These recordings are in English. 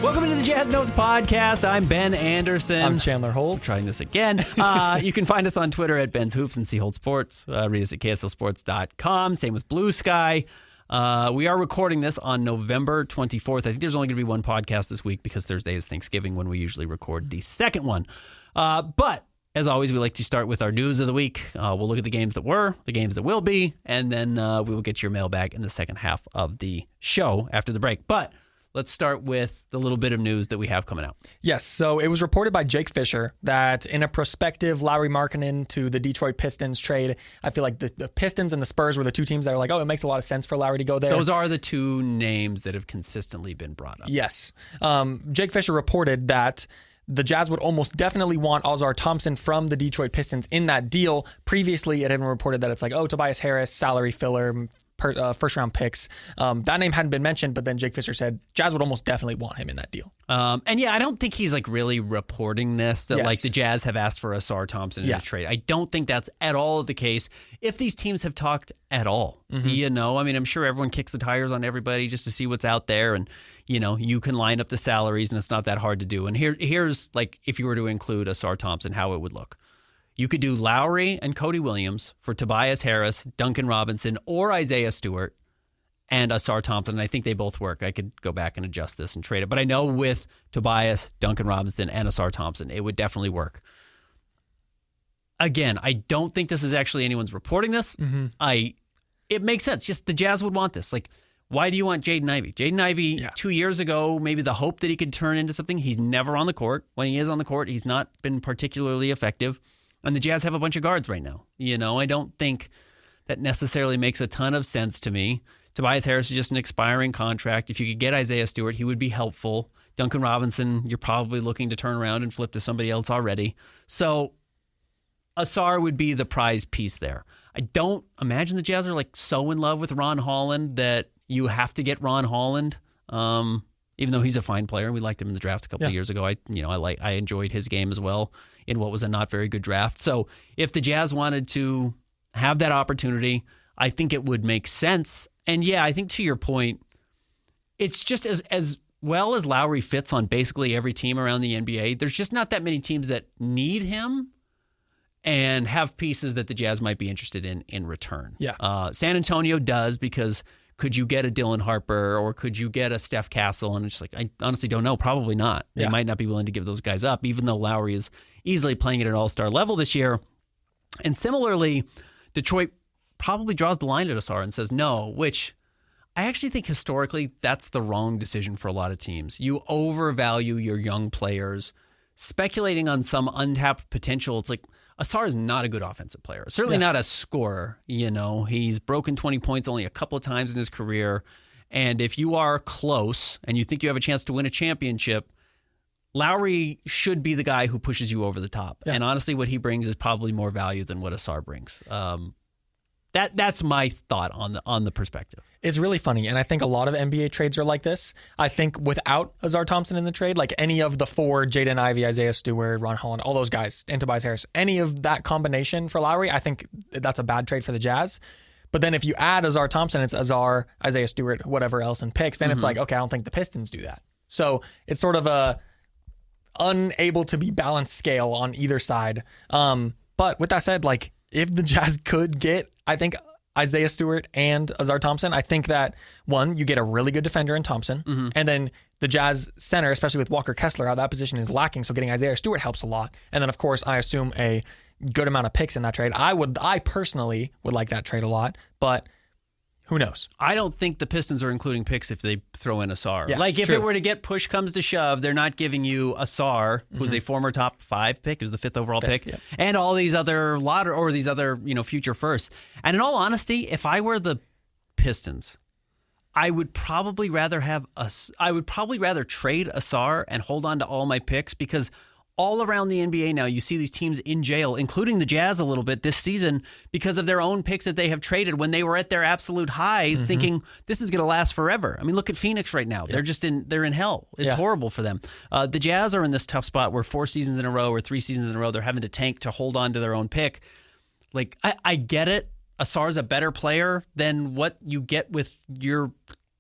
Welcome to the Jazz Notes Podcast. I'm Ben Anderson. I'm Chandler Holt. I'm trying this again. You can find us on Twitter at Ben's Hoops and C Holt Sports. Read us at KSLSports.com. Same with Blue Sky. We are recording this on November 24th. I think there's only going to be one podcast this week because Thursday is Thanksgiving when we usually record the second one. But as always, we like to start with our news of the week. We'll look at the games that were, the games that will be, and then we will get your mailbag in the second half of the show after the break. But let's start with the little bit of news that we have coming out. Yes, so it was reported by Jake Fisher that in a prospective Lauri Markkanen to the Detroit Pistons trade, I feel like the Pistons and the Spurs were the two teams that were like, oh, it makes a lot of sense for Lauri to go there. Those are the two names that have consistently been brought up. Yes. Jake Fisher reported that the Jazz would almost definitely want Ausar Thompson from the Detroit Pistons in that deal. Previously, it had been reported that it's like, oh, Tobias Harris, salary filler, first-round picks. That name hadn't been mentioned, but then Jake Fisher said Jazz would almost definitely want him in that deal. And yeah, I don't think he's like really reporting this, that like the Jazz have asked for Ausar Thompson in a trade. I don't think that's at all the case. If these teams have talked at all, you know, I mean, I'm sure everyone kicks the tires on everybody just to see what's out there. And, you know, you can line up the salaries and it's not that hard to do. And here's like, if you were to include Ausar Thompson, how it would look. You could do Lauri and Cody Williams for Tobias Harris, Duncan Robinson, or Isaiah Stewart and Ausar Thompson. And I think they both work. I could go back and adjust this and trade it. But I know with Tobias, Duncan Robinson, and Ausar Thompson, it would definitely work. Again, I don't think this is actually anyone's reporting this. It makes sense. Just the Jazz would want this. Like, why do you want Jaden Ivey? Jaden Ivey, 2 years ago, maybe the hope that he could turn into something. He's never on the court. When he is on the court, he's not been particularly effective. And the Jazz have a bunch of guards right now. You know, I don't think that necessarily makes a ton of sense to me. Tobias Harris is just an expiring contract. If you could get Isaiah Stewart, he would be helpful. Duncan Robinson, you're probably looking to turn around and flip to somebody else already. So Ausar would be the prize piece there. I don't imagine the Jazz are like so in love with Ron Holland that you have to get Ron Holland. Even though he's a fine player, we liked him in the draft a couple of years ago. I enjoyed his game as well in what was a not very good draft. So if the Jazz wanted to have that opportunity, I think it would make sense. And yeah, I think to your point, it's just as well as Lauri fits on basically every team around the NBA. There's just not that many teams that need him and have pieces that the Jazz might be interested in return. Yeah. San Antonio does, because could you get a Dylan Harper or could you get a Steph Castle? And it's like, I honestly don't know. Probably not. They might not be willing to give those guys up, even though Lauri is easily playing at an all-star level this year. And similarly, Detroit probably draws the line at Ausar and says no, which I actually think historically that's the wrong decision for a lot of teams. You overvalue your young players. Speculating on some untapped potential, it's like, Ausar is not a good offensive player. Certainly not a scorer. You know, he's broken 20 points only a couple of times in his career. And if you are close and you think you have a chance to win a championship, Lauri should be the guy who pushes you over the top. Yeah. And honestly, what he brings is probably more value than what Ausar brings. That's my thought on the perspective. It's really funny, and I think a lot of NBA trades are like this. I think without Ausar Thompson in the trade, like any of the four, Jaden Ivey, Isaiah Stewart, Ron Holland, all those guys, and Tobias Harris, any of that combination for Lauri, I think that's a bad trade for the Jazz. But then if you add Ausar Thompson, it's Ausar, Isaiah Stewart, whatever else in picks, then it's like, okay, I don't think the Pistons do that. So it's sort of a unable to be balanced scale on either side. But with that said, like, if the Jazz could get, I think, Isaiah Stewart and Ausar Thompson, I think that, one, you get a really good defender in Thompson, and then the Jazz center, especially with Walker Kessler, how that position is lacking, so getting Isaiah Stewart helps a lot. And then, of course, I assume a good amount of picks in that trade. I personally would like that trade a lot, but who knows? I don't think the Pistons are including picks if they throw in Ausar. Yeah, like, if it were to get push comes to shove, they're not giving you Ausar, who's a former top 5 pick, who's the 5th overall pick, and all these other these other future firsts. And in all honesty, if I were the Pistons, I would probably rather trade Ausar and hold on to all my picks, because all around the NBA now, you see these teams in jail, including the Jazz a little bit this season, because of their own picks that they have traded when they were at their absolute highs, thinking this is going to last forever. I mean, look at Phoenix right now. They're just they're in hell. It's horrible for them. The Jazz are in this tough spot where 4 seasons in a row or 3 seasons in a row, they're having to tank to hold on to their own pick. Like, I get it. Ausar's a better player than what you get with your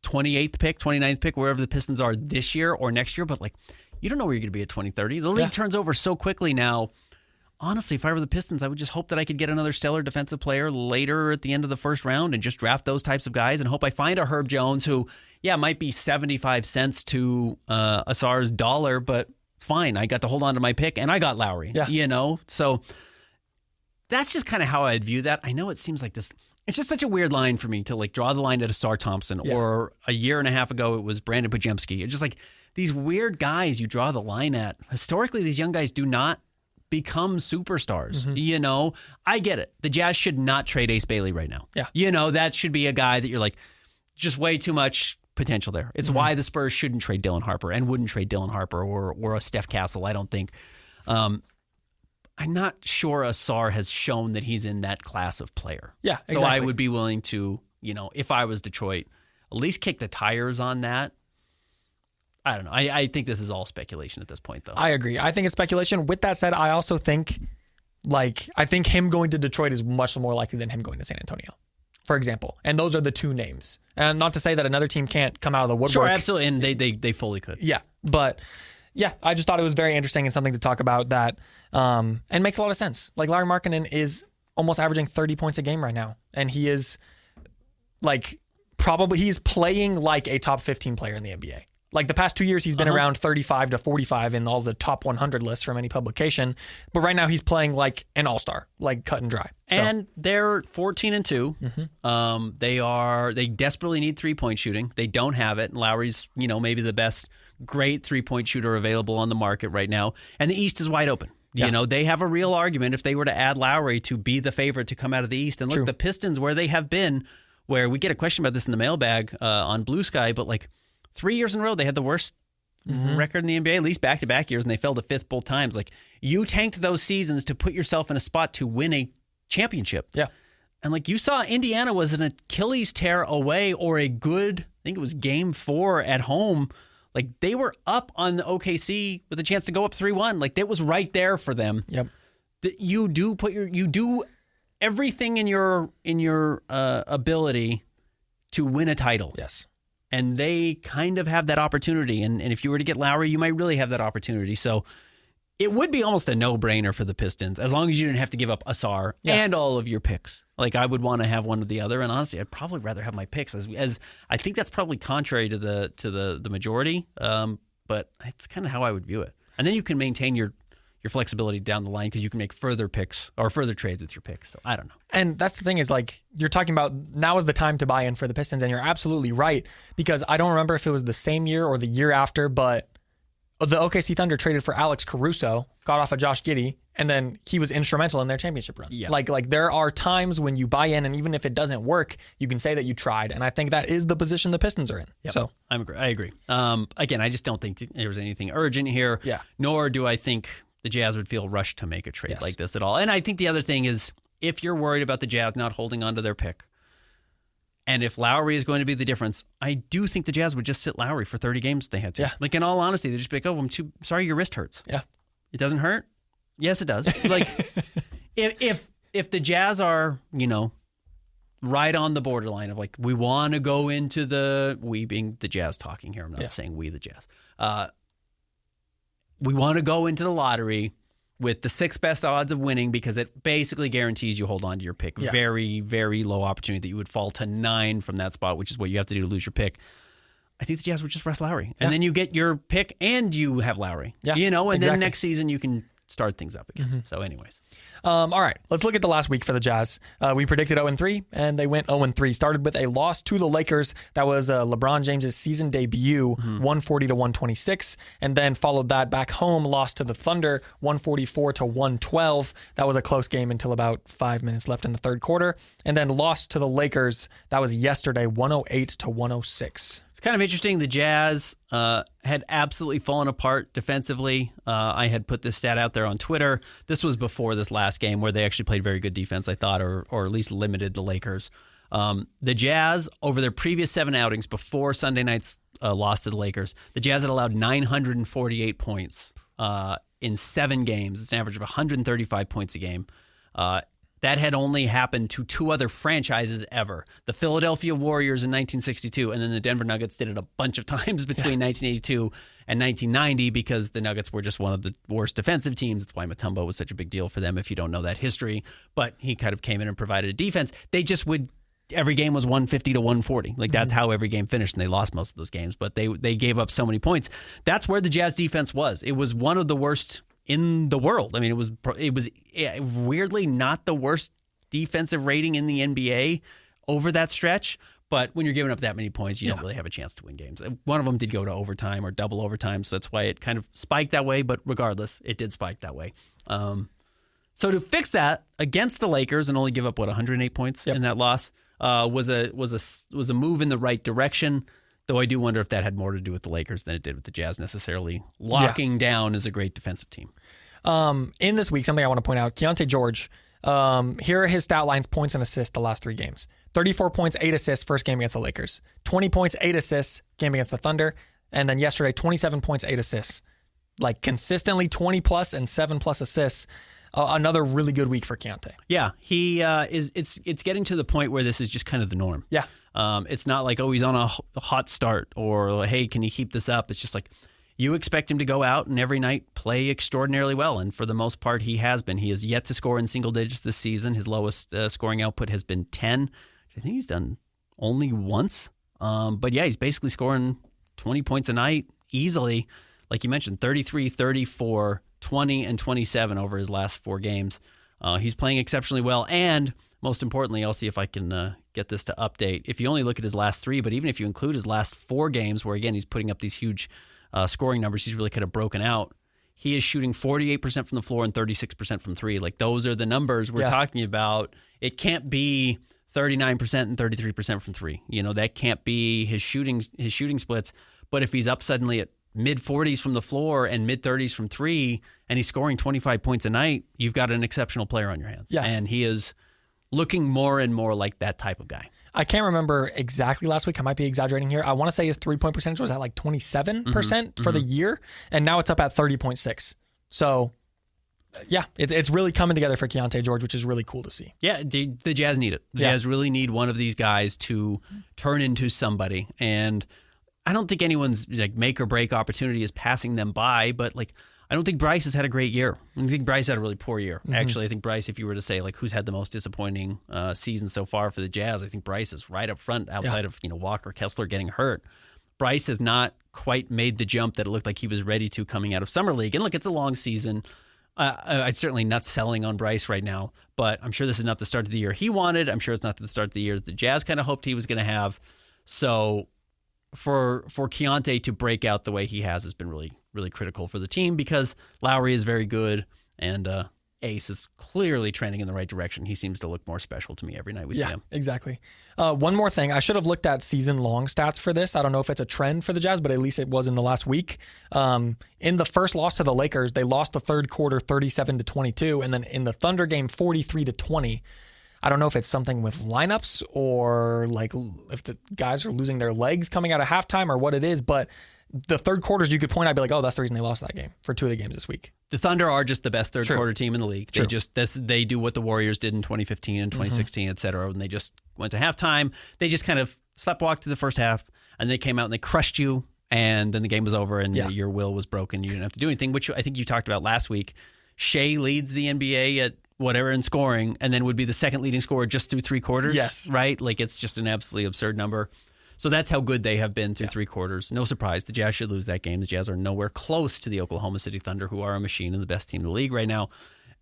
28th pick, 29th pick, wherever the Pistons are this year or next year. But, like, you don't know where you're going to be at 2030. The league turns over so quickly now. Honestly, if I were the Pistons, I would just hope that I could get another stellar defensive player later at the end of the first round and just draft those types of guys and hope I find a Herb Jones who, might be 75 cents to Asar's dollar, but it's fine. I got to hold on to my pick, and I got Lauri, So that's just kind of how I'd view that. I know it seems like this. It's just such a weird line for me to, like, draw the line at Asar Thompson, or a year and a half ago it was Brandon Podziemski. It's just like these weird guys you draw the line at. Historically, these young guys do not become superstars. I get it. The Jazz should not trade Ace Bailey right now. That should be a guy that you're like, just way too much potential there. It's why the Spurs shouldn't trade Dylan Harper and wouldn't trade Dylan Harper or a Steph Castle, I don't think. I'm not sure Asar has shown that he's in that class of player. Yeah, exactly. So I would be willing to, if I was Detroit, at least kick the tires on that. I don't know. I think this is all speculation at this point, though. I agree. I think it's speculation. With that said, I also think, I think him going to Detroit is much more likely than him going to San Antonio, for example. And those are the two names. And not to say that another team can't come out of the woodwork. Sure, absolutely. And they fully could. Yeah. But, I just thought it was very interesting and something to talk about that and makes a lot of sense. Like, Lauri Markkanen is almost averaging 30 points a game right now. And he is, he's playing like a top 15 player in the NBA. Like, the past 2 years, he's been around 35 to 45 in all the top 100 lists from any publication. But right now, he's playing like an all-star, like cut and dry. So. And they're 14-2. They desperately need three-point shooting. They don't have it. And Lauri's, maybe the best great three-point shooter available on the market right now. And the East is wide open. They have a real argument if they were to add Lauri to be the favorite to come out of the East. And look, the Pistons, where they have been, where we get a question about this in the mailbag on Blue Sky, but 3 years in a row, they had the worst record in the NBA, at least back-to-back years, and they fell to fifth both times. You tanked those seasons to put yourself in a spot to win a championship. Yeah. And you saw Indiana was an Achilles tear away, or a good, I think it was game 4 at home. They were up on the OKC with a chance to go up 3-1. It was right there for them. Yep. That you do everything in your ability to win a title. Yes. And they kind of have that opportunity. And if you were to get Lauri, you might really have that opportunity. So it would be almost a no-brainer for the Pistons, as long as you didn't have to give up Asar and all of your picks. I would want to have one or the other. And honestly, I'd probably rather have my picks, as I think that's probably contrary to the majority. But it's kind of how I would view it. And then you can maintain your flexibility down the line, because you can make further picks or further trades with your picks. So I don't know. And that's the thing is, you're talking about now is the time to buy in for the Pistons, and you're absolutely right, because I don't remember if it was the same year or the year after, but the OKC Thunder traded for Alex Caruso, got off of Josh Giddey, and then he was instrumental in their championship run. Yeah. There are times when you buy in, and even if it doesn't work, you can say that you tried, and I think that is the position the Pistons are in. Yep. So I agree. Again, I just don't think there was anything urgent here. Yeah. Nor do I think the Jazz would feel rushed to make a trade like this at all. And I think the other thing is, if you're worried about the Jazz not holding on to their pick, and if Lauri is going to be the difference, I do think the Jazz would just sit Lauri for 30 games if they had to. Yeah. In all honesty, they'd just be like, I'm sorry your wrist hurts. Yeah. It doesn't hurt? Yes, it does. If the Jazz are, right on the borderline of we want to go into we being the Jazz talking here. I'm not saying we the Jazz. We want to go into the lottery with the 6th best odds of winning, because it basically guarantees you hold on to your pick. Yeah. Very, very low opportunity that you would fall to 9 from that spot, which is what you have to do to lose your pick. I think the Jazz would just rest Lauri. And then you get your pick and you have Lauri. Yeah, and then next season you can start things up again. Mm-hmm. So anyways. All right, let's look at the last week for the Jazz. We predicted 0-3, and they went 0-3. Started with a loss to the Lakers. That was LeBron James' season debut, 140-126, and then followed that back home, lost to the Thunder, 144-112. That was a close game until about 5 minutes left in the third quarter, and then lost to the Lakers. That was yesterday, 108-106. It's kind of interesting. The Jazz had absolutely fallen apart defensively. I had put this stat out there on Twitter. This was before this last game, where they actually played very good defense, I thought, or at least limited the Lakers. The Jazz, over their previous 7 outings before Sunday night's loss to the Lakers, the Jazz had allowed 948 points in 7 games. It's an average of 135 points a game. That had only happened to two other franchises ever. The Philadelphia Warriors in 1962, and then the Denver Nuggets did it a bunch of times between 1982 and 1990 because the Nuggets were just one of the worst defensive teams. That's why Mutombo was such a big deal for them if you don't know that history. But he kind of came in and provided a defense. They just would, every game was 150 to 140. Like that's how every game finished, and they lost most of those games. But they gave up so many points. That's where the Jazz defense was. It was one of the worst in the world. I mean, it was weirdly not the worst defensive rating in the NBA over that stretch. But when you're giving up that many points, you don't really have a chance to win games. One of them did go to overtime or double overtime, so that's why it kind of spiked that way. But regardless, it did spike that way. So to fix that against the Lakers and only give up 108 points in that loss was a move in the right direction. Though I do wonder if that had more to do with the Lakers than it did with the Jazz necessarily. Locking down is a great defensive team. In this week, something I want to point out, Keontae George, here are his stat lines, points and assists the last 3 games. 34 points, 8 assists, first game against the Lakers. 20 points, 8 assists, game against the Thunder. And then yesterday, 27 points, 8 assists. Like consistently 20 plus and 7 plus assists. Another really good week for Keontae. Yeah, he is. It's getting to the point where this is just kind of the norm. Yeah. It's not like, oh, he's on a hot start or, hey, can he keep this up? It's just like you expect him to go out and every night play extraordinarily well. And for the most part, he has been. He has yet to score in single digits this season. His lowest scoring output has been 10, which I think he's done only once. But yeah, he's basically scoring 20 points a night easily. Like you mentioned, 33, 34, 20, and 27 over his last 4 games. He's playing exceptionally well. And most importantly, I'll see if I can get this to update. If you only look at his last 3, but even if you include his last 4 games, where again, he's putting up these huge scoring numbers, he's really kind of broken out. He is shooting 48% from the floor and 36% from 3. Like those are the numbers we're talking about. It can't be 39% and 33% from 3. You know, that can't be his shooting splits. But if he's up suddenly at mid-40s from the floor and mid-30s from 3, and he's scoring 25 points a night, you've got an exceptional player on your hands. Yeah. And he is looking more and more like that type of guy. I can't remember exactly last week. I might be exaggerating here. I want to say his 3-point percentage was at like 27% for the year, and now it's up at 30.6. So, yeah, it's really coming together for Keontae George, which is really cool to see. Yeah, the Jazz need it. The Jazz really need one of these guys to turn into somebody, and I don't think anyone's like make or break opportunity is passing them by, but like I don't think Bryce has had a great year. I think Bryce had a really poor year. Actually, I think Bryce, if you were to say like who's had the most disappointing season so far for the Jazz, I think Bryce is right up front outside of Walker Kessler getting hurt. Bryce has not quite made the jump that it looked like he was ready to coming out of Summer League. And look, it's a long season. I'm certainly not selling on Bryce right now, but I'm sure this is not the start of the year he wanted. I'm sure it's not the start of the year that the Jazz kind of hoped he was going to have. So for Keontae to break out the way he has been really, really critical for the team because Lauri is very good and Ace is clearly trending in the right direction. He seems to look more special to me every night we see him. Exactly. One more thing. I should have looked at season-long stats for this. I don't know if it's a trend for the Jazz, but at least it was in the last week. In the first loss to the Lakers, they lost the third quarter 37-22, and then in the Thunder game 43-20. I don't know if it's something with lineups or like if the guys are losing their legs coming out of halftime or what it is, but the third quarters you could point out, be like, oh, that's the reason they lost that game for 2 of the games this week. The Thunder are just the best third quarter team in the league. They do what the Warriors did in 2015 and 2016, et cetera, and they just went to halftime. They just kind of sleptwalked to the first half, and they came out and they crushed you, and then the game was over, and your will was broken. You didn't have to do anything, which I think you talked about last week. Shea leads the NBA at whatever in scoring, and then would be the second leading scorer just through 3 quarters. Yes. Right? Like, it's just an absolutely absurd number. So that's how good they have been through 3 quarters. No surprise. The Jazz should lose that game. The Jazz are nowhere close to the Oklahoma City Thunder, who are a machine and the best team in the league right now.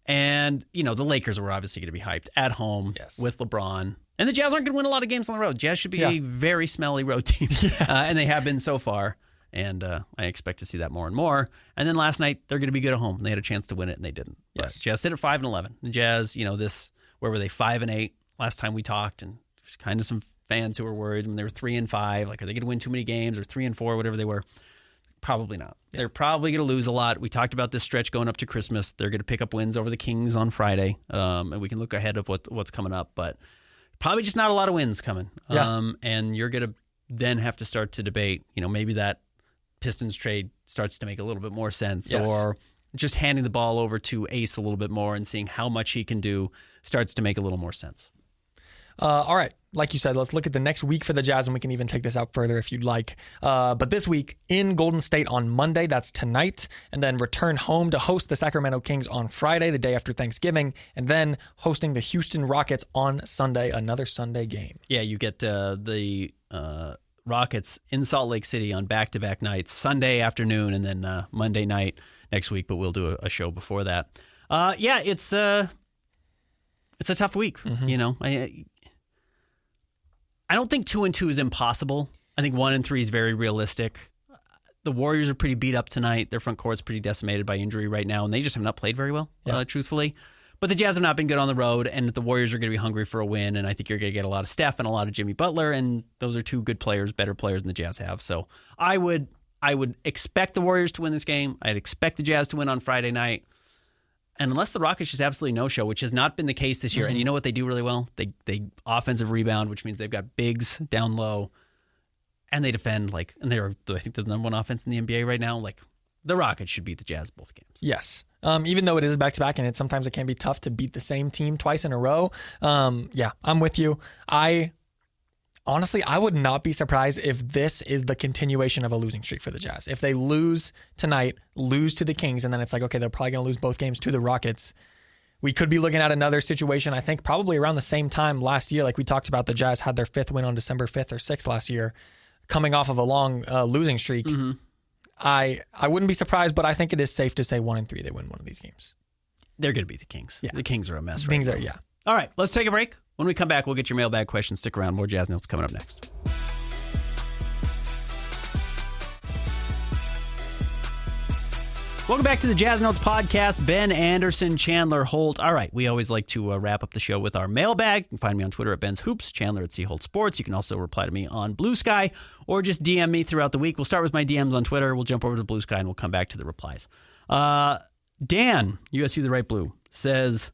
And, the Lakers were obviously going to be hyped at home with LeBron. And the Jazz aren't going to win a lot of games on the road. Jazz should be a very smelly road team. And they have been so far. And I expect to see that more and more. And then last night, they're going to be good at home. They had a chance to win it, and they didn't. Yes. But Jazz sit at 5-11. The Jazz, where were they? 5-8 last time we talked, and there's kind of some fans who were worried when they were 3-5. Like, are they going to win too many games or 3-4, whatever they were? Probably not. Yeah. They're probably going to lose a lot. We talked about this stretch going up to Christmas. They're going to pick up wins over the Kings on Friday, and we can look ahead of what's coming up. But probably just not a lot of wins coming. Yeah. And you're going to then have to start to debate. Maybe that Pistons trade starts to make a little bit more sense, or just handing the ball over to Ace a little bit more and seeing how much he can do starts to make a little more sense. All right. Like you said, let's look at the next week for the Jazz, and we can even take this out further if you'd like. But this week in Golden State on Monday, that's tonight, and then return home to host the Sacramento Kings on Friday, the day after Thanksgiving, and then hosting the Houston Rockets on Sunday, another Sunday game. Yeah, you get the Rockets in Salt Lake City on back-to-back nights, Sunday afternoon and then Monday night next week, but we'll do a show before that. Yeah, it's a tough week, you know. I don't think 2-2 is impossible. I think 1-3 is very realistic. The Warriors are pretty beat up tonight. Their front court's pretty decimated by injury right now, and they just have not played very well, truthfully. But the Jazz have not been good on the road, and the Warriors are going to be hungry for a win, and I think you're going to get a lot of Steph and a lot of Jimmy Butler, and those are two good players, better players than the Jazz have. So I would expect the Warriors to win this game. I'd expect the Jazz to win on Friday night. And unless the Rockets just absolutely no-show, which has not been the case this year, and you know what they do really well? They offensive rebound, which means they've got bigs down low, and they defend, and they're, I think, the number one offense in the NBA right now. The Rockets should beat the Jazz both games. Yes. Even though it is back-to-back, and sometimes it can be tough to beat the same team twice in a row. Yeah, I'm with you. Honestly, I would not be surprised if this is the continuation of a losing streak for the Jazz. If they lose tonight, lose to the Kings, and then it's okay, they're probably going to lose both games to the Rockets. We could be looking at another situation, I think, probably around the same time last year. Like we talked about, the Jazz had their 5th win on December 5th or 6th last year, coming off of a long losing streak. Mm-hmm. I wouldn't be surprised, but I think it is safe to say 1-3, they win one of these games. They're going to beat the Kings. Yeah. The Kings are a mess right now. Yeah. All right, let's take a break. When we come back, we'll get your mailbag questions. Stick around. More Jazz Notes coming up next. Welcome back to the Jazz Notes podcast. Ben Anderson, Chandler Holt. All right, we always like to wrap up the show with our mailbag. You can find me on Twitter at Ben's Hoops, Chandler at Holt Sports. You can also reply to me on Blue Sky or just DM me throughout the week. We'll start with my DMs on Twitter. We'll jump over to Blue Sky and we'll come back to the replies. Dan, USU the Right Blue, says...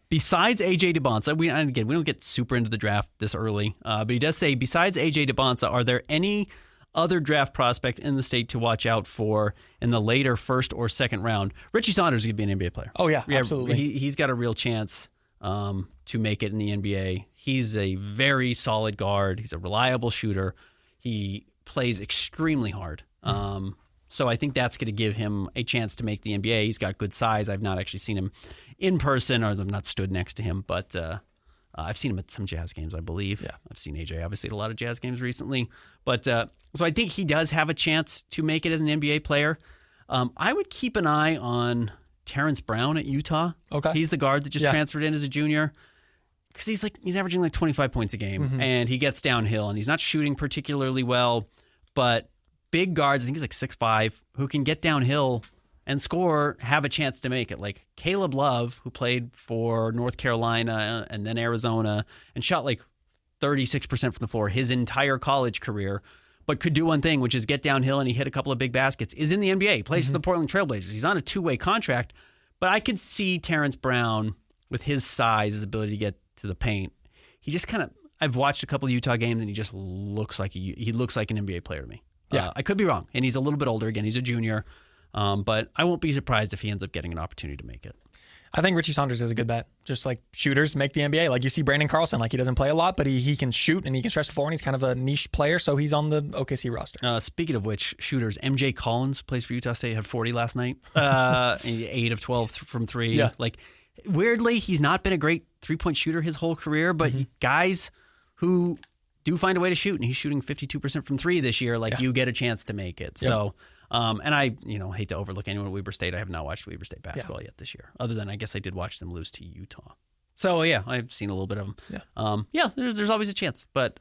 besides AJ DeBonsa, we don't get super into the draft this early, but he does say, besides AJ DeBonsa, are there any other draft prospect in the state to watch out for in the later first or second round? Richie Saunders is going to be an NBA player. Oh, yeah, absolutely. He's got a real chance to make it in the NBA. He's a very solid guard. He's a reliable shooter. He plays extremely hard. So I think that's going to give him a chance to make the NBA. He's got good size. I've not actually seen him in person, or I've not stood next to him, but I've seen him at some Jazz games, I believe. Yeah. I've seen AJ obviously at a lot of Jazz games recently. But so I think he does have a chance to make it as an NBA player. I would keep an eye on Terrence Brown at Utah. Okay. He's the guard that just transferred in as a junior. Because he's averaging 25 points a game, and he gets downhill, and he's not shooting particularly well, but big guards, I think he's 6'5", who can get downhill and score, have a chance to make it. Like Caleb Love, who played for North Carolina and then Arizona and shot 36% from the floor his entire college career, but could do one thing, which is get downhill, and he hit a couple of big baskets, is in the NBA. He plays for the Portland Trailblazers. He's on a 2-way contract, but I could see Terrence Brown, with his size, his ability to get to the paint, he just kind of, I've watched a couple of Utah games, and he just looks like an NBA player to me. Yeah, I could be wrong, and he's a little bit older. Again, he's a junior, but I won't be surprised if he ends up getting an opportunity to make it. I think Richie Saunders is a good bet. Just shooters make the NBA. You see Brandon Carlson, he doesn't play a lot, but he can shoot and he can stretch the floor, and he's kind of a niche player, so he's on the OKC roster. Speaking of which, shooters, MJ Collins plays for Utah State, had 40 last night, 8 of 12 from 3. Yeah. Weirdly, he's not been a great three-point shooter his whole career, but guys who do find a way to shoot, and he's shooting 52% from 3 this year, you get a chance to make it. Yep. So, and I hate to overlook anyone at Weber State. I have not watched Weber State basketball yet this year, other than I guess I did watch them lose to Utah. So, yeah, I've seen a little bit of them. Yeah, there's always a chance. But,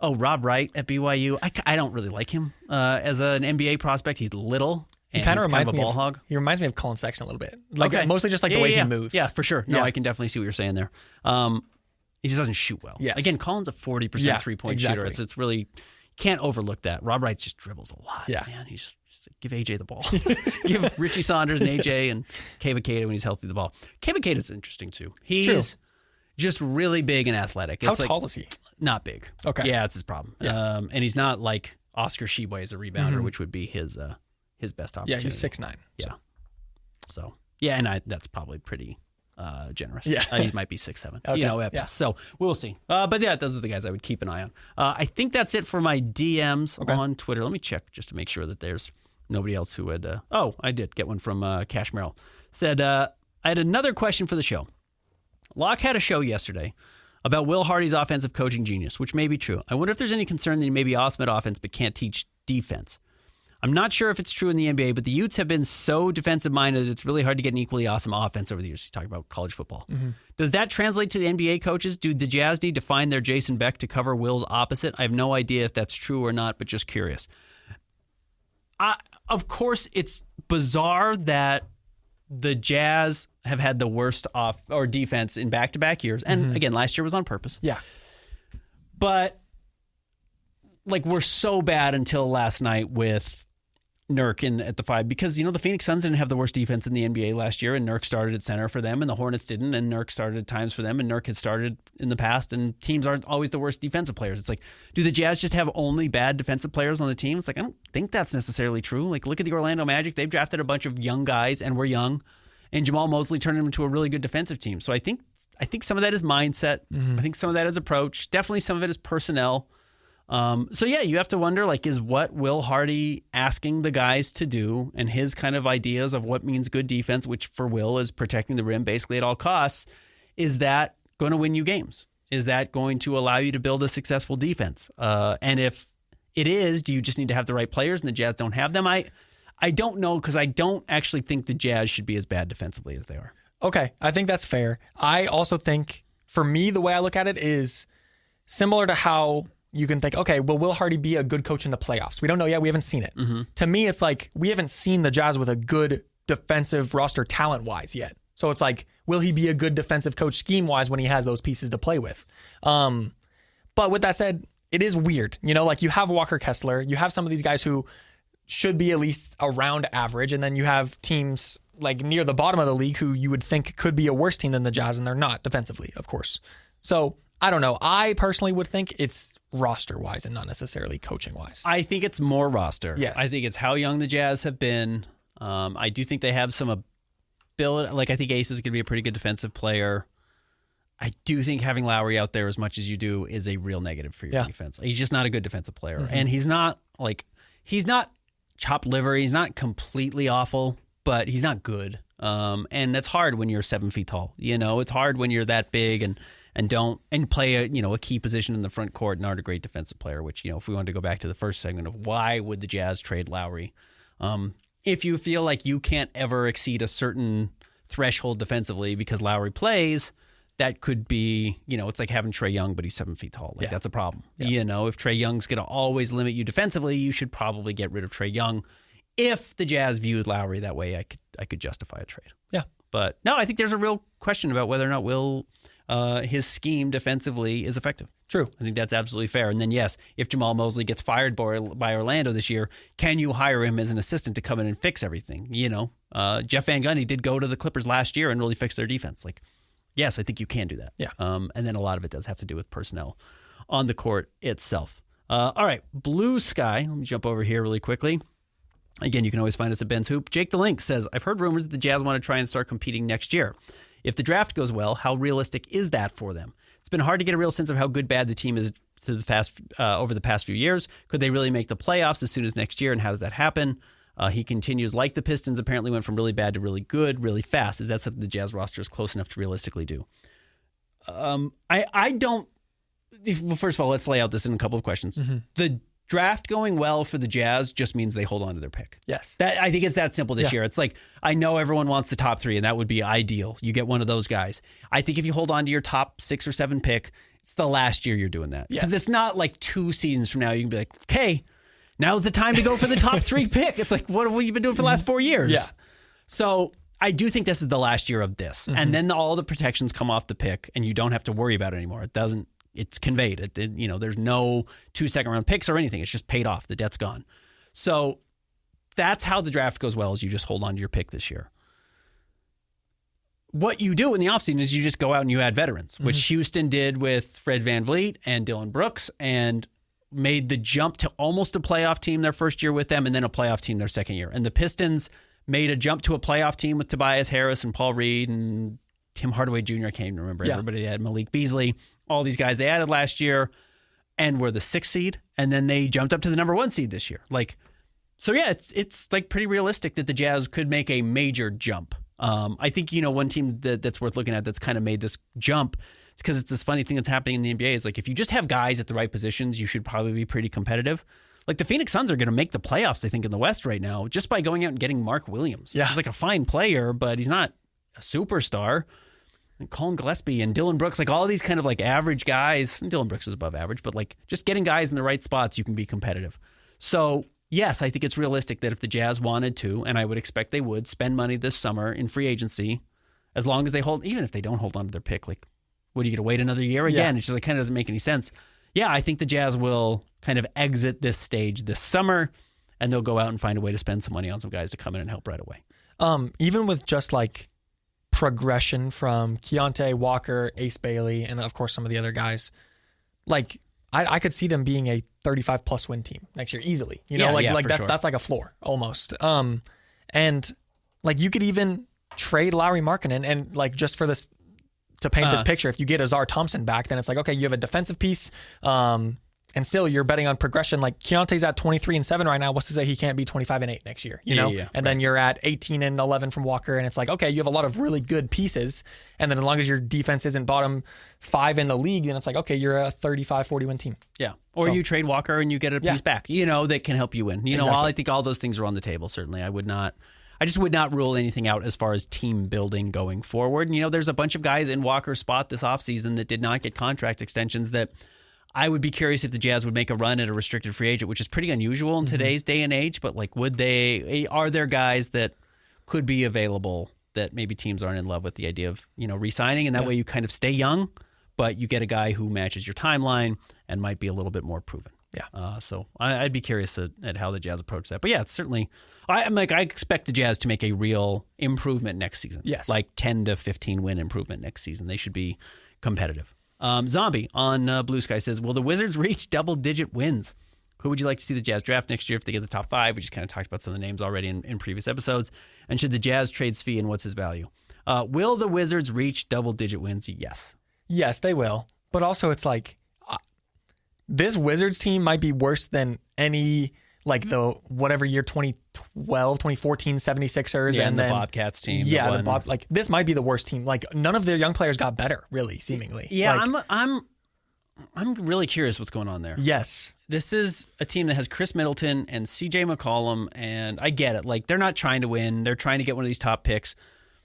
Rob Wright at BYU, I don't really like him as an NBA prospect. He's little. He kind of reminds me of a ball hog. He reminds me of Colin Sexton a little bit. Mostly just the way he moves. Yeah, for sure. No, I can definitely see what you're saying there. He just doesn't shoot well. Yes. Again, Colin's a 40% three-point shooter. It's really, you can't overlook that. Rob Wright just dribbles a lot. Yeah. Man, he's just give AJ the ball. Give Richie Saunders and AJ and Keba Keita when he's healthy the ball. Keba Keita's interesting too. He's just really big and athletic. How tall is he? Not big. Okay. Yeah, that's his problem. Yeah. And he's not like Oscar Tshiebwe as a rebounder, which would be his his best Yeah, opportunity. he's 6'9". Yeah. So yeah, and that's probably pretty generous. Yeah. He might be 6'7". Okay. At best. So we'll see. But yeah, those are the guys I would keep an eye on. I think that's it for my DMs on Twitter. Let me check just to make sure that there's nobody else who would. I did get one from Cash Merrill. Said, I had another question for the show. Locke had a show yesterday about Will Hardy's offensive coaching genius, which may be true. I wonder if there's any concern that he may be awesome at offense but can't teach defense. I'm not sure if it's true in the NBA, but the Utes have been so defensive-minded that it's really hard to get an equally awesome offense over the years. He's talking about college football. Mm-hmm. Does that translate to the NBA coaches? Do the Jazz need to find their Jason Beck to cover Will's opposite? I have no idea if that's true or not, but just curious. Of course, it's bizarre that the Jazz have had the worst defense in back-to-back years. And again, last year was on purpose. Yeah. But we're so bad until last night with Nurk at the 5 because, the Phoenix Suns didn't have the worst defense in the NBA last year, and Nurk started at center for them, and the Hornets didn't, and Nurk started at times for them, and Nurk had started in the past, and teams aren't always the worst defensive players. It's like, do the Jazz just have only bad defensive players on the team? It's like, I don't think that's necessarily true. Look at the Orlando Magic. They've drafted a bunch of young guys, and we're young, and Jamal Mosley turned them into a really good defensive team. So I think some of that is mindset. I think some of that is approach. Definitely some of it is personnel. So yeah, you have to wonder, is what Will Hardy asking the guys to do and his kind of ideas of what means good defense, which for Will is protecting the rim basically at all costs, is that going to win you games? Is that going to allow you to build a successful defense? And if it is, do you just need to have the right players and the Jazz don't have them? I don't know, because I don't actually think the Jazz should be as bad defensively as they are. Okay, I think that's fair. I also think, for me, the way I look at it is similar to how you can think, okay, will Will Hardy be a good coach in the playoffs? We don't know yet. We haven't seen it. Mm-hmm. To me, it's like we haven't seen the Jazz with a good defensive roster talent-wise yet. So it's like, will he be a good defensive coach scheme-wise when he has those pieces to play with? But with that said, it is weird. You have Walker Kessler. You have some of these guys who should be at least around average, and then you have teams near the bottom of the league who you would think could be a worse team than the Jazz, and they're not defensively, of course. So I don't know. I personally would think it's roster-wise and not necessarily coaching-wise. I think it's more roster. Yes. I think it's how young the Jazz have been. I do think they have some ability. I think Ace is going to be a pretty good defensive player. I do think having Lauri out there as much as you do is a real negative for your defense. He's just not a good defensive player. Mm-hmm. And he's not chopped liver. He's not completely awful, but he's not good. And that's hard when you're 7 feet tall. It's hard when you're that big and play a key position in the front court and aren't a great defensive player, which, if we wanted to go back to the first segment of why would the Jazz trade Lauri, if you feel like you can't ever exceed a certain threshold defensively because Lauri plays, that could be, it's like having Trae Young, but he's 7 feet tall. That's a problem. Yeah. If Trae Young's going to always limit you defensively, you should probably get rid of Trae Young. If the Jazz viewed Lauri that way, I could justify a trade. Yeah. But no, I think there's a real question about whether or not his scheme defensively is effective. True. I think that's absolutely fair. And then, yes, if Jamal Mosley gets fired by Orlando this year, can you hire him as an assistant to come in and fix everything? Jeff Van Gundy did go to the Clippers last year and really fix their defense. Yes, I think you can do that. Yeah. And then a lot of it does have to do with personnel on the court itself. All right, Blue Sky. Let me jump over here really quickly. Again, you can always find us at Ben's Hoop. Jake the Link says, I've heard rumors that the Jazz want to try and start competing next year. If the draft goes well, how realistic is that for them? It's been hard to get a real sense of how good bad the team is over the past few years. Could they really make the playoffs as soon as next year, and how does that happen? He continues, like the Pistons apparently went from really bad to really good really fast. Is that something the Jazz roster is close enough to realistically do? I don't. Well, first of all, let's lay out this in a couple of questions. Mm-hmm. The draft going well for the Jazz just means they hold on to their pick. Yes. I think it's that simple this year. It's like, I know everyone wants the top 3, and that would be ideal. You get one of those guys. I think if you hold on to your top 6 or 7 pick, it's the last year you're doing that. Because it's not like 2 seasons from now you can be like, okay, now's the time to go for the top 3 pick. It's like, what have we been doing for the last 4 years? Yeah. So I do think this is the last year of this. Mm-hmm. And then all the protections come off the pick, and you don't have to worry about it anymore. It's conveyed. There's no 2 second-round picks or anything. It's just paid off. The debt's gone. So that's how the draft goes well, is you just hold on to your pick this year. What you do in the offseason is you just go out and you add veterans, which Houston did with Fred VanVleet and Dylan Brooks, and made the jump to almost a playoff team their first year with them and then a playoff team their second year. And the Pistons made a jump to a playoff team with Tobias Harris and Paul Reed and Tim Hardaway Jr. I can't even remember. Yeah. Everybody had Malik Beasley, all these guys they added last year and were the 6th seed. And then they jumped up to the number 1 seed this year. So yeah, it's like pretty realistic that the Jazz could make a major jump. I think, one team that's worth looking at that's kind of made this jump, it's because it's this funny thing that's happening in the NBA is like if you just have guys at the right positions, you should probably be pretty competitive. Like the Phoenix Suns are going to make the playoffs, I think, in the West right now just by going out and getting Mark Williams. Yeah. He's like a fine player, but he's not a superstar. And Colin Gillespie and Dylan Brooks, like all these kind of like average guys. And Dylan Brooks is above average, but like just getting guys in the right spots, you can be competitive. So yes, I think it's realistic that if the Jazz wanted to, and I would expect they would, spend money this summer in free agency, as long as they hold, even if they don't hold on to their pick, like, what are you going to wait another year again? Yeah. It just like kind of doesn't make any sense. Yeah, I think the Jazz will kind of exit this stage this summer, and they'll go out and find a way to spend some money on some guys to come in and help right away. Even with just like progression from Keontae, Walker, Ace Bailey, and of course some of the other guys, like I could see them being a 35-plus win team next year easily. That's like a floor almost. And like you could even trade Lauri Markkanen and like just for this to paint this picture, if you get Azar Thompson back, then it's like, okay, you have a defensive piece, and still you're betting on progression. Like Keontae's at 23-7 right now. What's to say he can't be 25-8 next year? And then you're at 18-11 from Walker, and it's like, okay, you have a lot of really good pieces, and then as long as your defense isn't bottom 5 in the league, then it's like, okay, you're a 35-40 win team. Yeah. Or you trade Walker and you get a piece back, that can help you win. Exactly. I think all those things are on the table. Certainly, I just would not rule anything out as far as team building going forward. And, there's a bunch of guys in Walker's spot this offseason that did not get contract extensions that I would be curious if the Jazz would make a run at a restricted free agent, which is pretty unusual in today's day and age. But like, are there guys that could be available that maybe teams aren't in love with the idea of, re-signing? And that way you kind of stay young, but you get a guy who matches your timeline and might be a little bit more proven. Yeah. So I'd be curious at how the Jazz approach that. But yeah, it's certainly, I expect the Jazz to make a real improvement next season. Yes. Like 10 to 15 win improvement next season. They should be competitive. Zombie on Blue Sky says, will the Wizards reach double-digit wins? Who would you like to see the Jazz draft next year if they get the top 5? We just kind of talked about some of the names already in previous episodes. And should the Jazz trade Svi, and what's his value? Will the Wizards reach double-digit wins? Yes. Yes, they will. But also it's like, this Wizards team might be worse than any, like the whatever year, 2012, 2014 76ers. Yeah, and then the Bobcats team. Yeah, this might be the worst team. Like none of their young players got better, really, seemingly. Yeah, I'm really curious what's going on there. Yes. This is a team that has Chris Middleton and CJ McCollum, and I get it. Like, they're not trying to win. They're trying to get one of these top picks.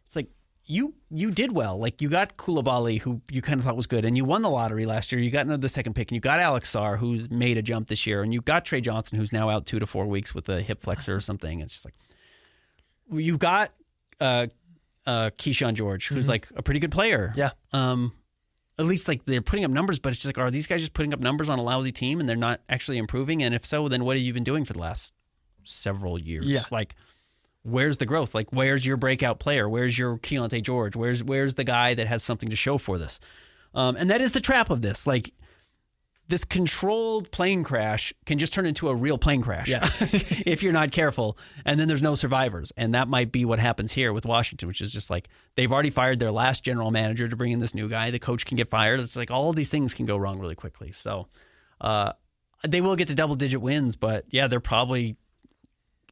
It's like, you did well. Like, you got Koulibaly, who you kind of thought was good, and you won the lottery last year. You got the second pick, and you got Alex Sarr, who's made a jump this year, and you got Trey Johnson, who's now out 2 to 4 weeks with a hip flexor or something. It's just like, you've got Keyshawn George, who's like a pretty good player. Yeah. At least like they're putting up numbers, but it's just like, are these guys just putting up numbers on a lousy team and they're not actually improving? And if so, then what have you been doing for the last several years? Yeah. Like, where's the growth? Like, where's your breakout player? Where's your Keontae George? Where's the guy that has something to show for this? And that is the trap of this. Like, this controlled plane crash can just turn into a real plane crash if you're not careful. And then there's no survivors. And that might be what happens here with Washington, which is just like they've already fired their last general manager to bring in this new guy. The coach can get fired. It's like all these things can go wrong really quickly. So they will get to double-digit wins, but yeah, they're probably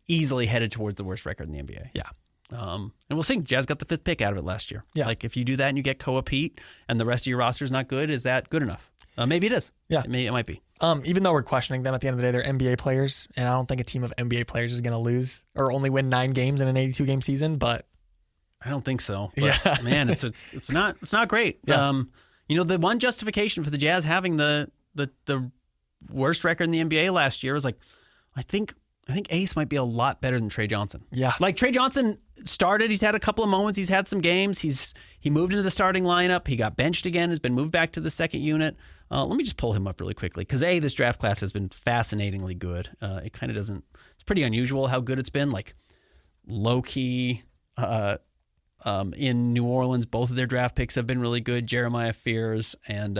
easily headed towards the worst record in the NBA. Yeah. And we'll see. Jazz got the 5th pick out of it last year. Yeah. Like, if you do that and you get Koa Pete and the rest of your roster is not good, is that good enough? Maybe it is. Yeah. It might be. Even though we're questioning them, at the end of the day, they're NBA players, and I don't think a team of NBA players is going to lose or only win 9 games in an 82-game season, but I don't think so. But, man, it's not great. Yeah. The one justification for the Jazz having the worst record in the NBA last year was like, I think Ace might be a lot better than Trey Johnson. Yeah. Like, Trey Johnson started, he's had a couple of moments, he's had some games, he moved into the starting lineup, he got benched again, has been moved back to the second unit. Let me just pull him up really quickly, because this draft class has been fascinatingly good. It kind of doesn't, it's pretty unusual how good it's been. Like, low-key, in New Orleans, both of their draft picks have been really good. Jeremiah Fears and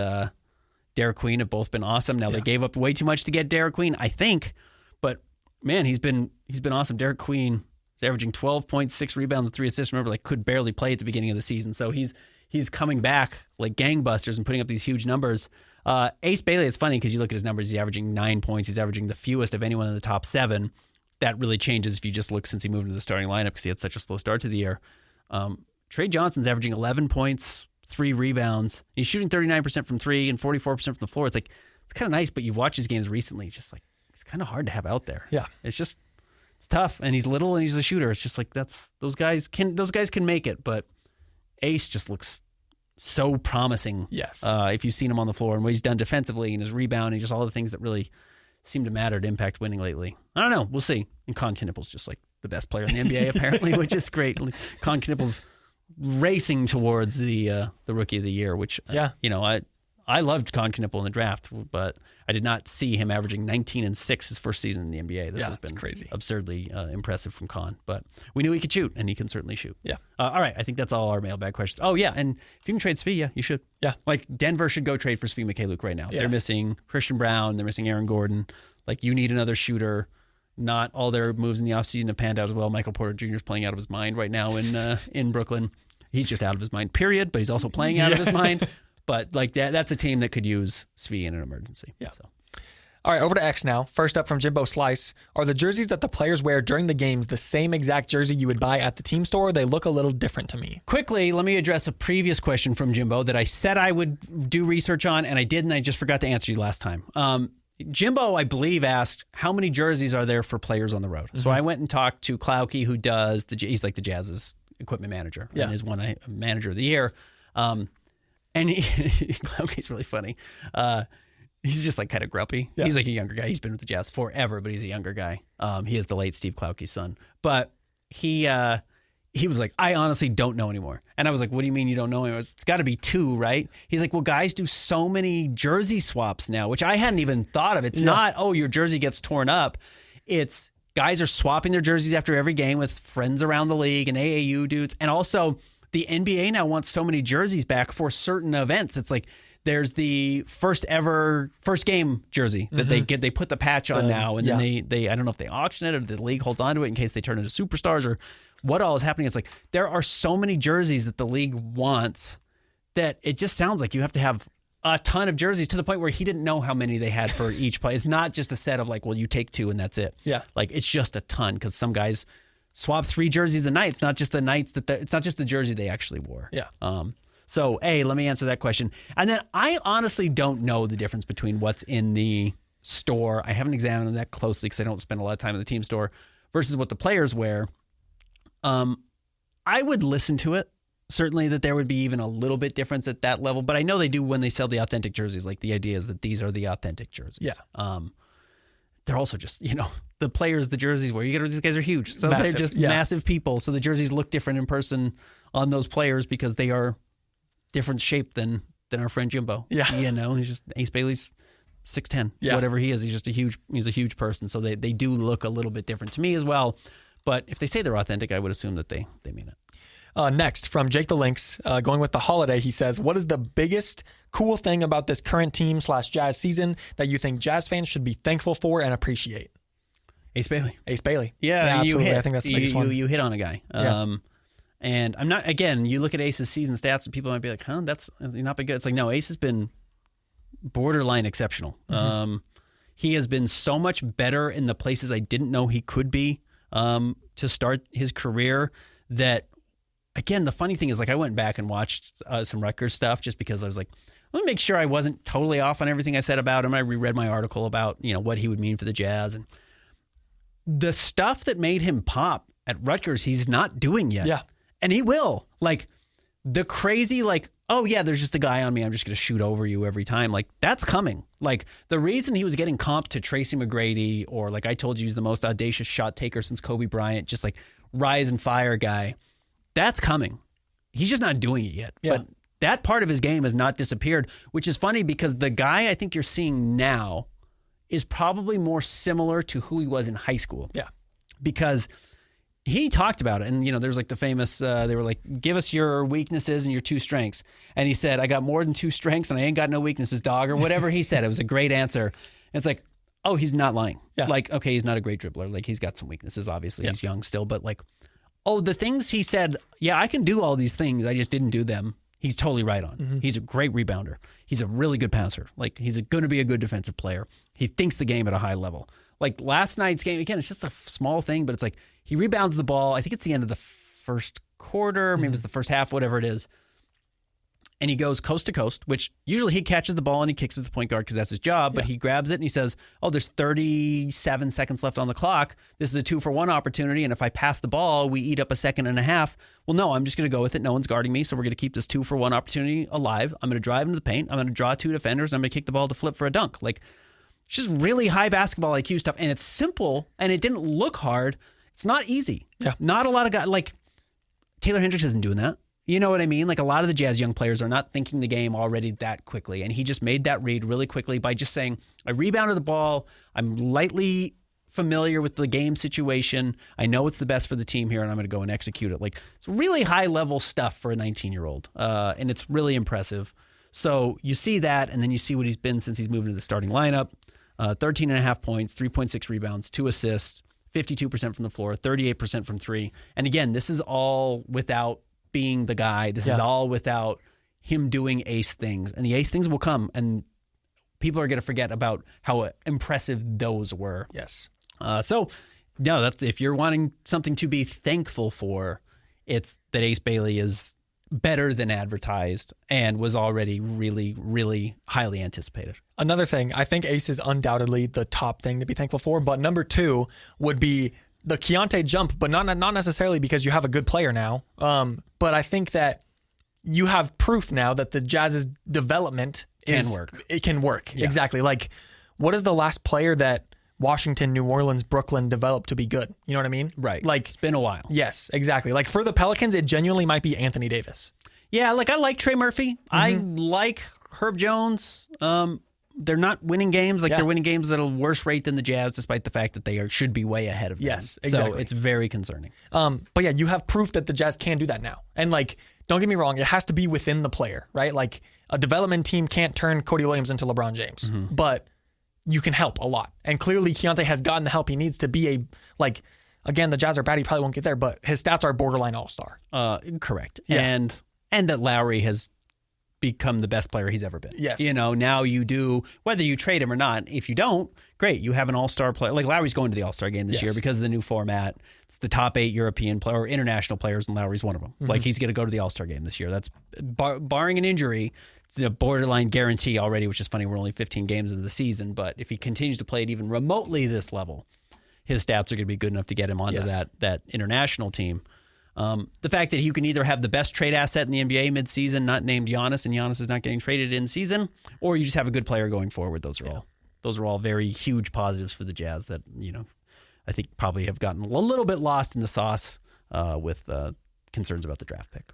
Derek Queen have both been awesome. Now they gave up way too much to get Derek Queen, I think, but man, he's been awesome. Derek Queen is averaging 12.6 rebounds and 3 assists. Remember, like could barely play at the beginning of the season, so he's coming back like gangbusters and putting up these huge numbers. Ace Bailey, it's funny because you look at his numbers, he's averaging 9 points. He's averaging the fewest of anyone in the top 7. That really changes if you just look since he moved into the starting lineup because he had such a slow start to the year. Trey Johnson's averaging 11 points, 3 rebounds. He's shooting 39% from 3 and 44% from the floor. It's like, it's kind of nice, but you've watched his games recently. It's just like, it's kind of hard to have out there. Yeah. It's tough. And he's little and he's a shooter. It's just like, those guys can make it, but Ace just looks so promising. Yes. If you've seen him on the floor and what he's done defensively and his rebounding, just all the things that really seem to matter to impact winning lately. I don't know. We'll see. And Con Knippel's just like the best player in the NBA apparently, which is great. Con Knippel's racing towards the Rookie of the Year, which I loved Con Knippel in the draft, but I did not see him averaging 19 and 6 his first season in the NBA. This has been crazy, absurdly impressive from Con, but we knew he could shoot, and he can certainly shoot. Yeah. All right, I think that's all our mailbag questions. Oh yeah, and if you can trade Svi, you should. Yeah. Like Denver should go trade for Svi Mikhailiuk right now. Yes. They're missing Christian Brown. They're missing Aaron Gordon. Like you need another shooter. Not all their moves in the offseason have panned out as well. Michael Porter Jr. is playing out of his mind right now in Brooklyn. He's just out of his mind, period, but he's also playing out of his mind. But like that's a team that could use Svi in an emergency. Yeah. So. All right, over to X now. First up from Jimbo Slice. Are the jerseys that the players wear during the games the same exact jersey you would buy at the team store? They look a little different to me. Quickly, let me address a previous question from Jimbo that I said I would do research on, and I did, and I just forgot to answer you last time. Jimbo, I believe, asked how many jerseys are there for players on the road. Mm-hmm. So I went and talked to Klauke, who does he's like the Jazz's equipment manager, and is one manager of the year. And Klauke's really funny. He's just like kind of grumpy. Yeah. He's like a younger guy. He's been with the Jazz forever, but he's a younger guy. He is the late Steve Klauke's son. But he was like, I honestly don't know anymore. And I was like, what do you mean you don't know anymore? It's got to be 2, right? He's like, well, guys do so many jersey swaps now, which I hadn't even thought of. It's not, your jersey gets torn up. It's guys are swapping their jerseys after every game with friends around the league and AAU dudes. And also the NBA now wants so many jerseys back for certain events. It's like, there's the first game jersey that they put the patch on now, and then they I don't know if they auction it or the league holds onto it in case they turn into superstars or what all is happening. It's like there are so many jerseys that the league wants that it just sounds like you have to have a ton of jerseys to the point where he didn't know how many they had for each play. It's not just a set of like, well, you take 2 and that's it. Yeah, like it's just a ton because some guys swap 3 jerseys a night. It's not just the nights it's not just the jersey they actually wore. Yeah. So, let me answer that question. And then I honestly don't know the difference between what's in the store. I haven't examined that closely because I don't spend a lot of time in the team store versus what the players wear. I would listen to it. Certainly that there would be even a little bit difference at that level, but I know they do when they sell the authentic jerseys. Like the idea is that these are the authentic jerseys. Yeah. They're also just, the players, the jerseys where these guys are huge. So massive, they're just massive people. So the jerseys look different in person on those players because they are different shape than our friend Jimbo. Yeah. He's just Ace Bailey's 6'10", whatever he is. He's just he's a huge person. So they do look a little bit different to me as well. But if they say they're authentic, I would assume that they mean it. Next, from Jake the Lynx, going with the holiday, he says, what is the biggest cool thing about this current team / Jazz season that you think Jazz fans should be thankful for and appreciate? Ace Bailey. Yeah, absolutely. I think that's the biggest one. You hit on a guy. Yeah. And I'm not, again, you look at Ace's season stats and people might be like, that's not been good. It's like, no, Ace has been borderline exceptional. Mm-hmm. He has been so much better in the places I didn't know he could be to start his career that, again, the funny thing is like I went back and watched some Rutgers stuff just because I was like, let me make sure I wasn't totally off on everything I said about him. I reread my article about, what he would mean for the Jazz. And the stuff that made him pop at Rutgers, he's not doing yet. Yeah. And he will. Like, the crazy, like, oh, yeah, there's just a guy on me. I'm just going to shoot over you every time. Like, that's coming. Like, the reason he was getting comped to Tracy McGrady or, like I told you, he's the most audacious shot taker since Kobe Bryant, just like rise and fire guy, that's coming. He's just not doing it yet. Yeah. But that part of his game has not disappeared, which is funny because the guy I think you're seeing now is probably more similar to who he was in high school. Yeah. Because he talked about it. And, there's like the famous, they were like, give us your weaknesses and your 2 strengths. And he said, I got more than 2 strengths and I ain't got no weaknesses, dog, or whatever he said. It was a great answer. And it's like, oh, he's not lying. Yeah. Like, okay, he's not a great dribbler. Like, he's got some weaknesses, obviously. Yeah. He's young still. But like, the things he said, yeah, I can do all these things. I just didn't do them. He's totally right on. Mm-hmm. He's a great rebounder. He's a really good passer. Like, he's going to be a good defensive player. He thinks the game at a high level. Like last night's game, again, it's just a small thing, but it's like he rebounds the ball. I think it's the end of the first quarter, maybe it's the first half, whatever it is. And he goes coast to coast, which usually he catches the ball and he kicks it to the point guard because that's his job. But he grabs it and he says, oh, there's 37 seconds left on the clock. This is a 2-for-1 opportunity. And if I pass the ball, we eat up a second and a half. Well, no, I'm just going to go with it. No one's guarding me. So we're going to keep this 2-for-1 opportunity alive. I'm going to drive into the paint. I'm going to draw 2 defenders. I'm going to kick the ball to flip for a dunk. Like, it's just really high basketball IQ stuff. And it's simple and it didn't look hard. It's not easy. Yeah. Not a lot of guys, like Taylor Hendricks isn't doing that. You know what I mean? Like a lot of the Jazz young players are not thinking the game already that quickly. And he just made that read really quickly by just saying, I rebounded the ball. I'm lightly familiar with the game situation. I know it's the best for the team here and I'm going to go and execute it. Like it's really high level stuff for a 19-year-old. And it's really impressive. So you see that and then you see what he's been since he's moved into the starting lineup. 13.5 points, 3.6 rebounds, 2 assists, 52% from the floor, 38% from 3. And again, this is all without being the guy. This is all without him doing ace things. And the ace things will come, and people are going to forget about how impressive those were. Yes. So, no, that's if you're wanting something to be thankful for, it's that Ace Bailey is better than advertised and was already really, really highly anticipated. Another thing, I think Ace is undoubtedly the top thing to be thankful for, but number 2 would be the Keontae jump, but not necessarily because you have a good player now. But I think that you have proof now that the Jazz's development can work. It can work. Yeah. Exactly. Like, what is the last player that Washington, New Orleans, Brooklyn developed to be good? You know what I mean? Right. Like, it's been a while. Yes, exactly. Like for the Pelicans, it genuinely might be Anthony Davis. Yeah, like I like Trey Murphy. Mm-hmm. I like Herb Jones. They're not winning games. Like they're winning games at a worse rate than the Jazz, despite the fact that they should be way ahead of them. Yes, exactly. So it's very concerning. But yeah, you have proof that the Jazz can do that now. And like, don't get me wrong, it has to be within the player, right? Like a development team can't turn Cody Williams into LeBron James, but you can help a lot. And clearly Keontae has gotten the help he needs to be again, the Jazz are bad. He probably won't get there, but his stats are borderline all-star. Correct. Yeah. And that Lauri has become the best player he's ever been. Yes. Now you do, whether you trade him or not, if you don't, great. You have an all-star player. Like Lauri's going to the all-star game this year because of the new format. It's the top 8 European player or international players, and Lauri's one of them. Like he's going to go to the all-star game this year. That's barring an injury. It's a borderline guarantee already, which is funny. We're only 15 games into the season, but if he continues to play at even remotely this level, his stats are going to be good enough to get him onto that international team. The fact that you can either have the best trade asset in the NBA midseason, not named Giannis, and Giannis is not getting traded in season, or you just have a good player going forward. Those are all very huge positives for the Jazz that, I think probably have gotten a little bit lost in the sauce with concerns about the draft pick.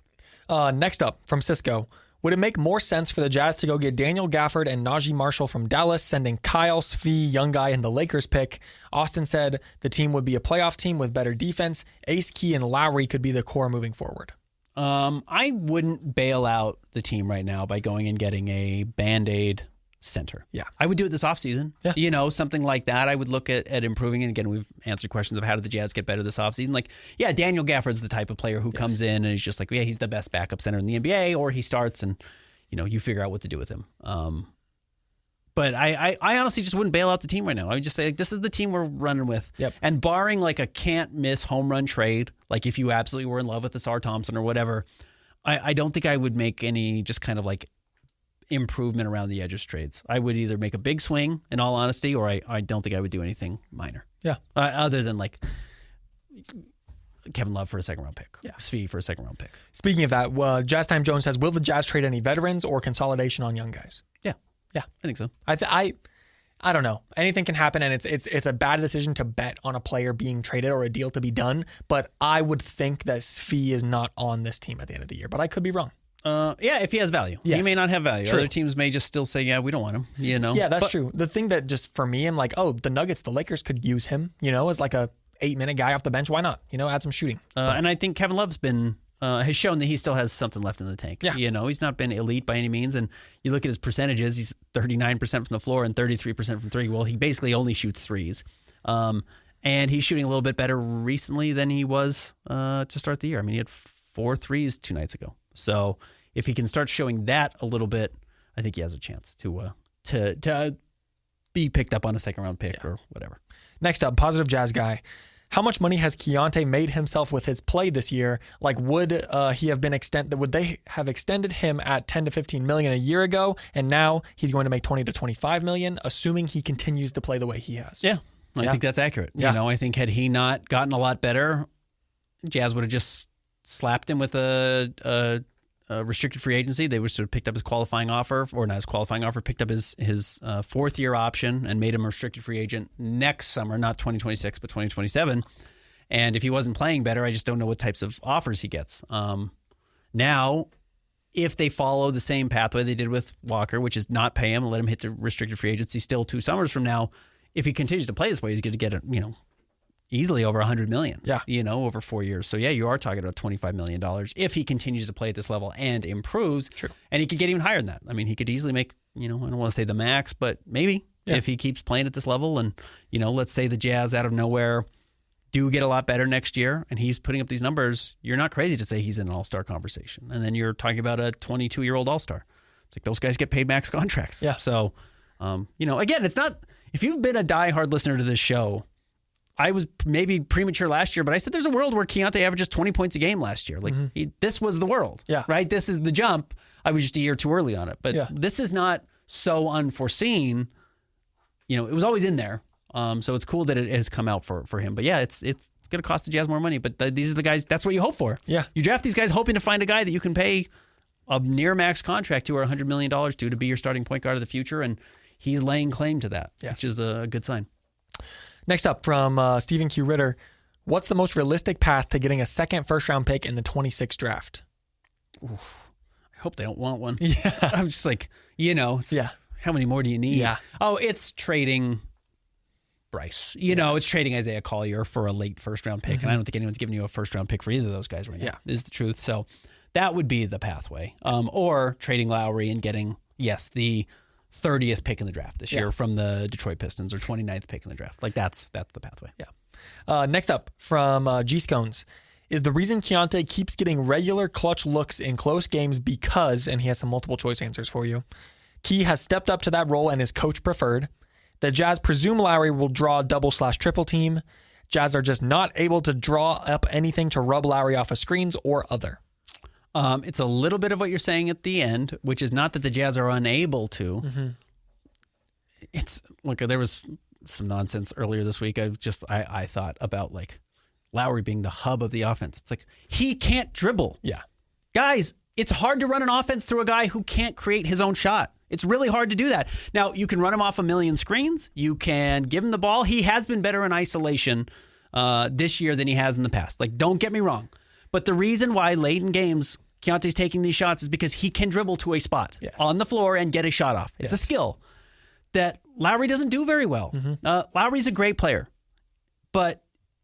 Next up from Cisco. Would it make more sense for the Jazz to go get Daniel Gafford and Najee Marshall from Dallas, sending Kyle, Svi, young guy, and the Lakers pick? Austin said the team would be a playoff team with better defense. Ace, Key, and Lauri could be the core moving forward. I wouldn't bail out the team right now by going and getting a Band-Aid center. Yeah. I would do it this offseason. Yeah. Something like that. I would look at improving. And again, we've answered questions of how did the Jazz get better this offseason. Like, yeah, Daniel Gafford's the type of player who comes in and he's just like, yeah, he's the best backup center in the NBA, or he starts and, you figure out what to do with him. But I honestly just wouldn't bail out the team right now. I would just say, like, this is the team we're running with. Yep. And barring like a can't miss home run trade, like if you absolutely were in love with Asar Thompson or whatever, I don't think I would make any just kind of like improvement around the edges trades. I would either make a big swing, in all honesty, or I don't think I would do anything minor. Yeah. Other than like Kevin Love for a second round pick. Yeah. Svi for a second round pick. Speaking of that, Jazz Time Jones says, will the Jazz trade any veterans or consolidation on young guys? Yeah. Yeah. I think so. I don't know. Anything can happen, and it's a bad decision to bet on a player being traded or a deal to be done, but I would think that Svi is not on this team at the end of the year, but I could be wrong. If he has value. Yes. He may not have value. True. Other teams may just still say, yeah, we don't want him, Yeah, that's true. The thing that just for me, I'm like, the Nuggets, the Lakers could use him, as like a 8-minute guy off the bench. Why not? Add some shooting. And I think Kevin Love's been has shown that he still has something left in the tank. Yeah. He's not been elite by any means. And you look at his percentages, he's 39% from the floor and 33% from three. Well, he basically only shoots threes. And he's shooting a little bit better recently than he was to start the year. I mean, he had 4 threes 2 nights ago. So if he can start showing that a little bit, I think he has a chance to be picked up on a second-round pick or whatever. Next up, positive Jazz guy. How much money has Keontae made himself with his play this year? Like, would they have extended him at 10 to 15 million a year ago, and now he's going to make 20 to 25 million, assuming he continues to play the way he has? Yeah, I think that's accurate. Yeah. I think had he not gotten a lot better, Jazz would have just slapped him with a restricted free agency. They would sort of picked up his qualifying offer, or not his qualifying offer, picked up his 4th-year option and made him a restricted free agent next summer, not 2026, but 2027. And if he wasn't playing better, I just don't know what types of offers he gets. Now, if they follow the same pathway they did with Walker, which is not pay him and let him hit the restricted free agency still 2 summers from now, if he continues to play this way, he's going to get easily over $100 million, over 4 years. So, you are talking about $25 million if he continues to play at this level and improves. True. And he could get even higher than that. I mean, he could easily make, I don't want to say the max, but maybe if he keeps playing at this level and, let's say the Jazz out of nowhere do get a lot better next year and he's putting up these numbers, you're not crazy to say he's in an all-star conversation. And then you're talking about a 22-year-old all-star. It's like those guys get paid max contracts. Yeah. So, again, it's not, if you've been a diehard listener to this show, I was maybe premature last year, but I said there's a world where Keontae averages 20 points a game last year. Like this was the world, right? This is the jump. I was just a year too early on it, but this is not so unforeseen. It was always in there. So it's cool that it has come out for him. But it's going to cost the Jazz more money. But these are the guys. That's what you hope for. Yeah, you draft these guys hoping to find a guy that you can pay a near max contract to or $100 million to be your starting point guard of the future, and he's laying claim to that, which is a good sign. Next up from Stephen Q. Ritter, what's the most realistic path to getting a second first-round pick in the 26th draft? Oof. I hope they don't want one. Yeah. I'm just like, how many more do you need? Yeah. Oh, it's trading Bryce. It's trading Isaiah Collier for a late first-round pick, and I don't think anyone's giving you a first-round pick for either of those guys right now, is the truth. So that would be the pathway. Or trading Lauri and getting, the 30th pick in the draft this year from the Detroit Pistons, or 29th pick in the draft. Like that's the pathway. Yeah. Next up from G Scones, is the reason Keontae keeps getting regular clutch looks in close games because, and he has some multiple choice answers for you, Key has stepped up to that role and is coach preferred. The Jazz presume Lauri will draw double/triple team. Jazz are just not able to draw up anything to rub Lauri off of screens or other. It's a little bit of what you're saying at the end, which is not that the Jazz are unable to. There was some nonsense earlier this week. I thought about like Lauri being the hub of the offense. It's like he can't dribble. Yeah, guys, it's hard to run an offense through a guy who can't create his own shot. It's really hard to do that. Now you can run him off a million screens. You can give him the ball. He has been better in isolation this year than he has in the past. Like, don't get me wrong. But the reason why late in games Keontae's taking these shots is because he can dribble to a spot on the floor and get a shot off. It's a skill that Lauri doesn't do very well. Lauri's a great player. But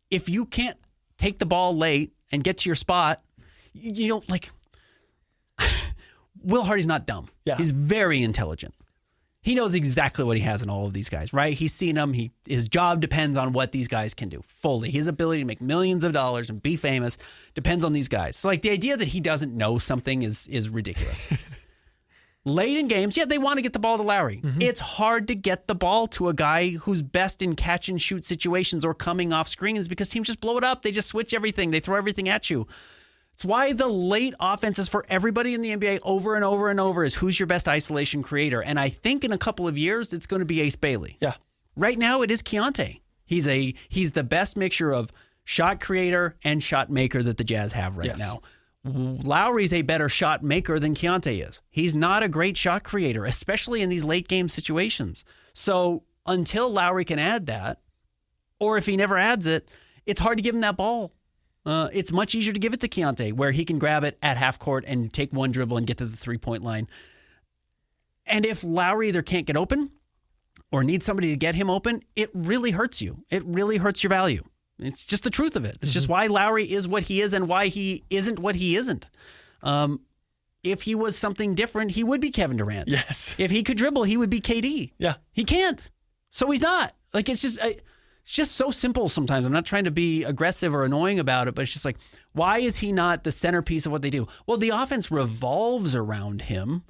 if you can't take the ball late and get to your spot, you don't like... Will Hardy's not dumb. Yeah. He's very intelligent. He knows exactly what he has in all of these guys, right? He's seen them. His job depends on what these guys can do fully. His ability to make millions of dollars and be famous depends on these guys. So, like, the idea that he doesn't know something is ridiculous. Late in games, they want to get the ball to Lauri. It's hard to get the ball to a guy who's best in catch and shoot situations or coming off screens because teams just blow it up. They just switch everything. They throw everything at you. It's why the late offenses for everybody in the NBA over and over and over is who's your best isolation creator. And I think in a couple of years, it's going to be Ace Bailey. Yeah. Right now, it is Keontae. He's the best mixture of shot creator and shot maker that the Jazz have right now. Lauri's a better shot maker than Keontae is. He's not a great shot creator, especially in these late game situations. So until Lauri can add that, or if he never adds it, it's hard to give him that ball. It's much easier to give it to Keontae, where he can grab it at half court and take one dribble and get to the 3-point line. And if Lauri either can't get open or needs somebody to get him open, it really hurts you. It really hurts your value. It's just the truth of it. It's just why Lauri is what he is and why he isn't what he isn't. If he was something different, he would be Kevin Durant. Yes. If he could dribble, he would be KD. Yeah. He can't. So he's not. Like, it's just so simple sometimes. I'm not trying to be aggressive or annoying about it, but it's just like, why is he not the centerpiece of what they do? Well, the offense revolves around him.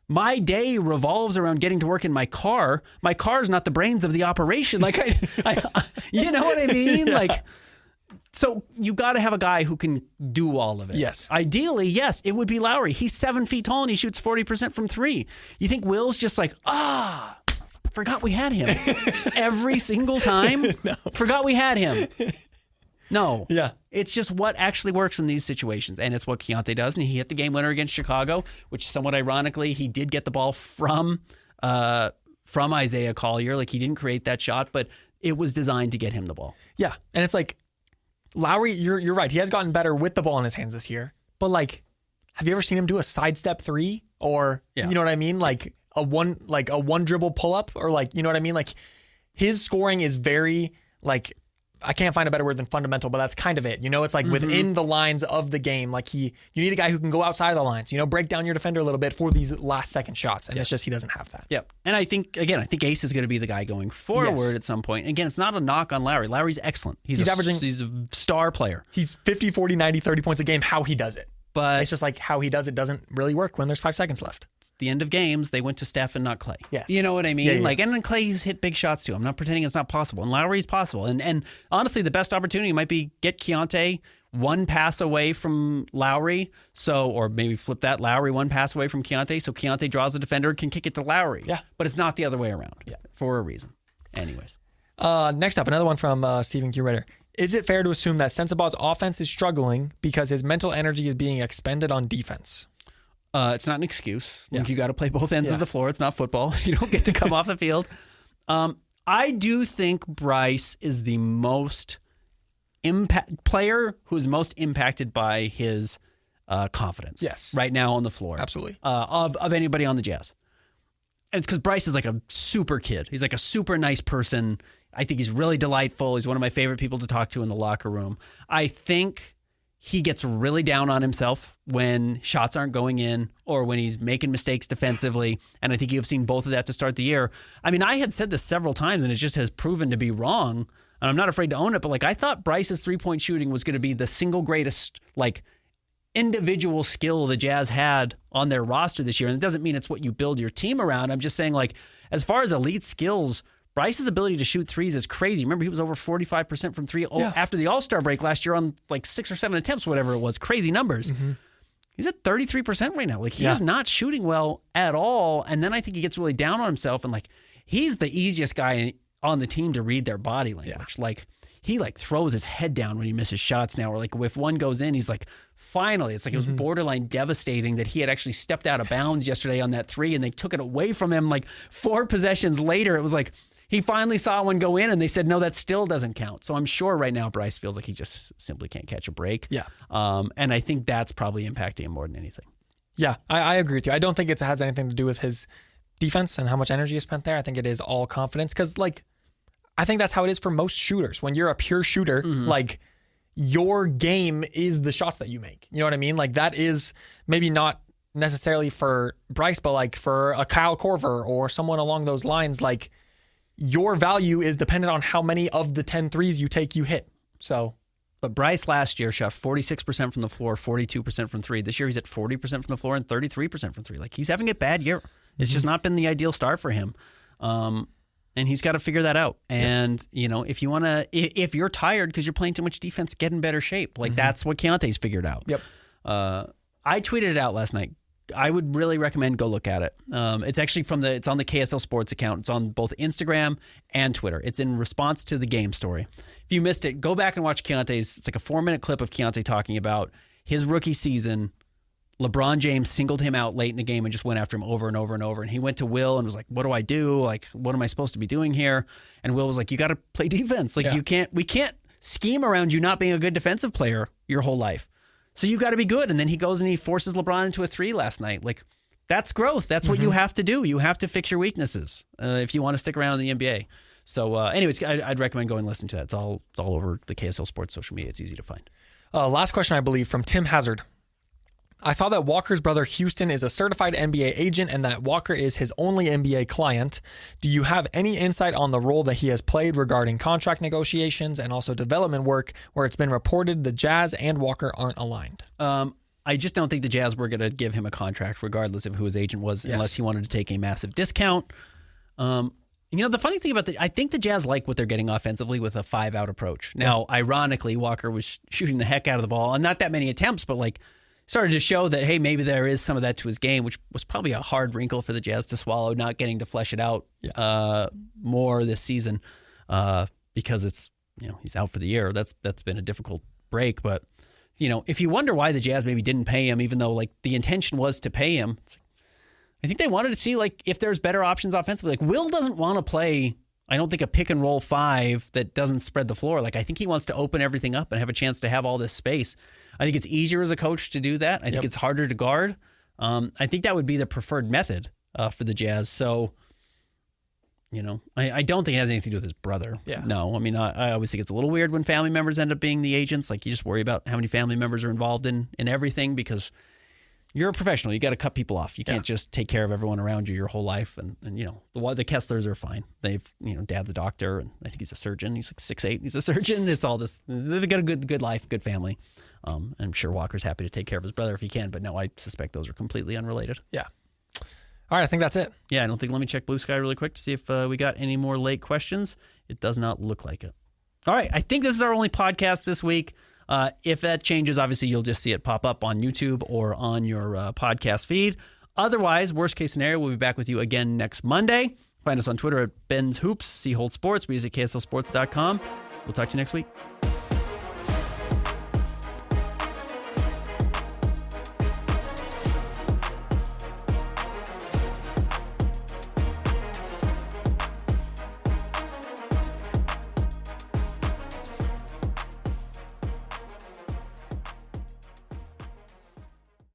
My day revolves around getting to work in my car. My car's not the brains of the operation. Like, you know what I mean? Yeah. Like, so you got to have a guy who can do all of it. Yes. Ideally, yes, it would be Lauri. He's 7 feet tall and he shoots 40% from three. You think Will's just like, forgot we had him every single time? No. Forgot we had him. No. Yeah. It's just what actually works in these situations. And it's what Keontae does. And he hit the game winner against Chicago, which somewhat ironically, he did get the ball from Isaiah Collier. Like, he didn't create that shot, but it was designed to get him the ball. Yeah. And it's like, Lauri, you're right. He has gotten better with the ball in his hands this year. But like, have you ever seen him do a sidestep three? Or you know what I mean? Like a one dribble pull up, or like, you know what I mean? Like, his scoring is very, like, I can't find a better word than fundamental, but that's kind of it. You know, it's like within the lines of the game. Like, you need a guy who can go outside of the lines, you know, break down your defender a little bit for these last second shots. And it's just, he doesn't have that. Yep. And I think Ace is going to be the guy going forward at some point. Again, it's not a knock on Lauri. Lauri's excellent. He's averaging. He's a star player. He's 50, 40, 90, 30 points a game, how he does it. But it's just like how he does it doesn't really work when there's 5 seconds left. It's the end of games. They went to Steph and not Clay. Yes. You know what I mean? Yeah. Like, and then Clay's hit big shots too. I'm not pretending it's not possible. And Lauri's possible. And honestly, the best opportunity might be get Keontae one pass away from Lauri. Or maybe flip that, Lauri one pass away from Keontae. So Keontae draws the defender, can kick it to Lauri. Yeah. But it's not the other way around. Yeah. For a reason. Anyways. Next up, another one from Stephen Curator. Is it fair to assume that Sensabaugh's offense is struggling because his mental energy is being expended on defense? It's not an excuse. Like, you got to play both ends of the floor. It's not football. You don't get to come off the field. I do think Bryce is the most player who is most impacted by his confidence. Yes. Right now on the floor. Absolutely. Of anybody on the Jazz. And it's because Bryce is like a super kid. He's like a super nice person. I think he's really delightful. He's one of my favorite people to talk to in the locker room. I think he gets really down on himself when shots aren't going in or when he's making mistakes defensively. And I think you've seen both of that to start the year. I mean, I had said this several times and it just has proven to be wrong. And I'm not afraid to own it, but like, I thought Bryce's 3-point shooting was going to be the single greatest, like, individual skill the Jazz had on their roster this year. And it doesn't mean it's what you build your team around. I'm just saying, like, as far as elite skills, Bryce's ability to shoot threes is crazy. Remember, he was over 45% from three after the All-Star break last year on like 6 or 7 attempts, whatever it was. Crazy numbers. Mm-hmm. He's at 33% right now. Like, he is not shooting well at all. And then I think he gets really down on himself. And like, he's the easiest guy on the team to read their body language. Yeah. Like, he like throws his head down when he misses shots now. Or like, if one goes in, he's like, finally. It's like, it was borderline devastating that he had actually stepped out of bounds yesterday on that three and they took it away from him. Like 4 possessions later, it was like, he finally saw one go in and they said, no, that still doesn't count. So I'm sure right now Bryce feels like he just simply can't catch a break. Yeah. And I think that's probably impacting him more than anything. Yeah, I agree with you. I don't think it has anything to do with his defense and how much energy is spent there. I think it is all confidence because, like, I think that's how it is for most shooters. When you're a pure shooter, like, your game is the shots that you make. You know what I mean? Like, that is maybe not necessarily for Bryce, but like for a Kyle Korver or someone along those lines, like, your value is dependent on how many of the 10 threes you take, you hit. So, but Bryce last year shot 46% from the floor, 42% from three. This year he's at 40% from the floor and 33% from three. Like, he's having a bad year. It's just not been the ideal start for him. And he's got to figure that out. And, you know, if you're tired because you're playing too much defense, get in better shape. Like, that's what Keontae's figured out. Yep. I tweeted it out last night. I would really recommend go look at it. It's actually it's on the KSL Sports account. It's on both Instagram and Twitter. It's in response to the game story. If you missed it, go back and watch Keontae's. It's like a 4-minute clip of Keontae talking about his rookie season. LeBron James singled him out late in the game and just went after him over and over and over. And he went to Will and was like, what do I do? Like, what am I supposed to be doing here? And Will was like, you got to play defense. Like, we can't scheme around you not being a good defensive player your whole life. So you got to be good. And then he goes and he forces LeBron into a 3 last night. Like, that's growth. That's what you have to do. You have to fix your weaknesses if you want to stick around in the NBA. So, anyways, I'd recommend going and listen to that. It's all over the KSL Sports social media. It's easy to find. Last question, I believe, from Tim Hazard. I saw that Walker's brother Houston is a certified NBA agent and that Walker is his only NBA client. Do you have any insight on the role that he has played regarding contract negotiations and also development work where it's been reported the Jazz and Walker aren't aligned? I just don't think the Jazz were going to give him a contract regardless of who his agent was, unless he wanted to take a massive discount. The funny thing about I think the Jazz like what they're getting offensively with a 5-out approach. Now, ironically, Walker was shooting the heck out of the ball, and not that many attempts, but started to show that, hey, maybe there is some of that to his game, which was probably a hard wrinkle for the Jazz to swallow, not getting to flesh it out more this season because it's, he's out for the year. That's been a difficult break. But, if you wonder why the Jazz maybe didn't pay him, even though the intention was to pay him, I think they wanted to see if there's better options offensively. Will doesn't want to play, I don't think, a pick and roll 5 that doesn't spread the floor. I think he wants to open everything up and have a chance to have all this space. I think it's easier as a coach to do that. I think it's harder to guard. I think that would be the preferred method for the Jazz. So, I don't think it has anything to do with his brother. Yeah. No, I always think it's a little weird when family members end up being the agents. You just worry about how many family members are involved in everything because you're a professional. You got to cut people off. You can't just take care of everyone around you your whole life. And the Kesslers are fine. They've, dad's a doctor and I think he's a surgeon. He's 6'8". He's a surgeon. It's all this. They've got a good life, good family. I'm sure Walker's happy to take care of his brother if he can, but no, I suspect those are completely unrelated. Yeah. All right, I think that's it. Yeah, I don't think. Let me check Blue Sky really quick to see if we got any more late questions. It does not look like it. All right, I think this is our only podcast this week. If that changes, obviously you'll just see it pop up on YouTube or on your podcast feed. Otherwise, worst case scenario, we'll be back with you again next Monday. Find us on Twitter at Ben's Hoops, see Holt Sports, visit KSLSports.com. We'll talk to you next week.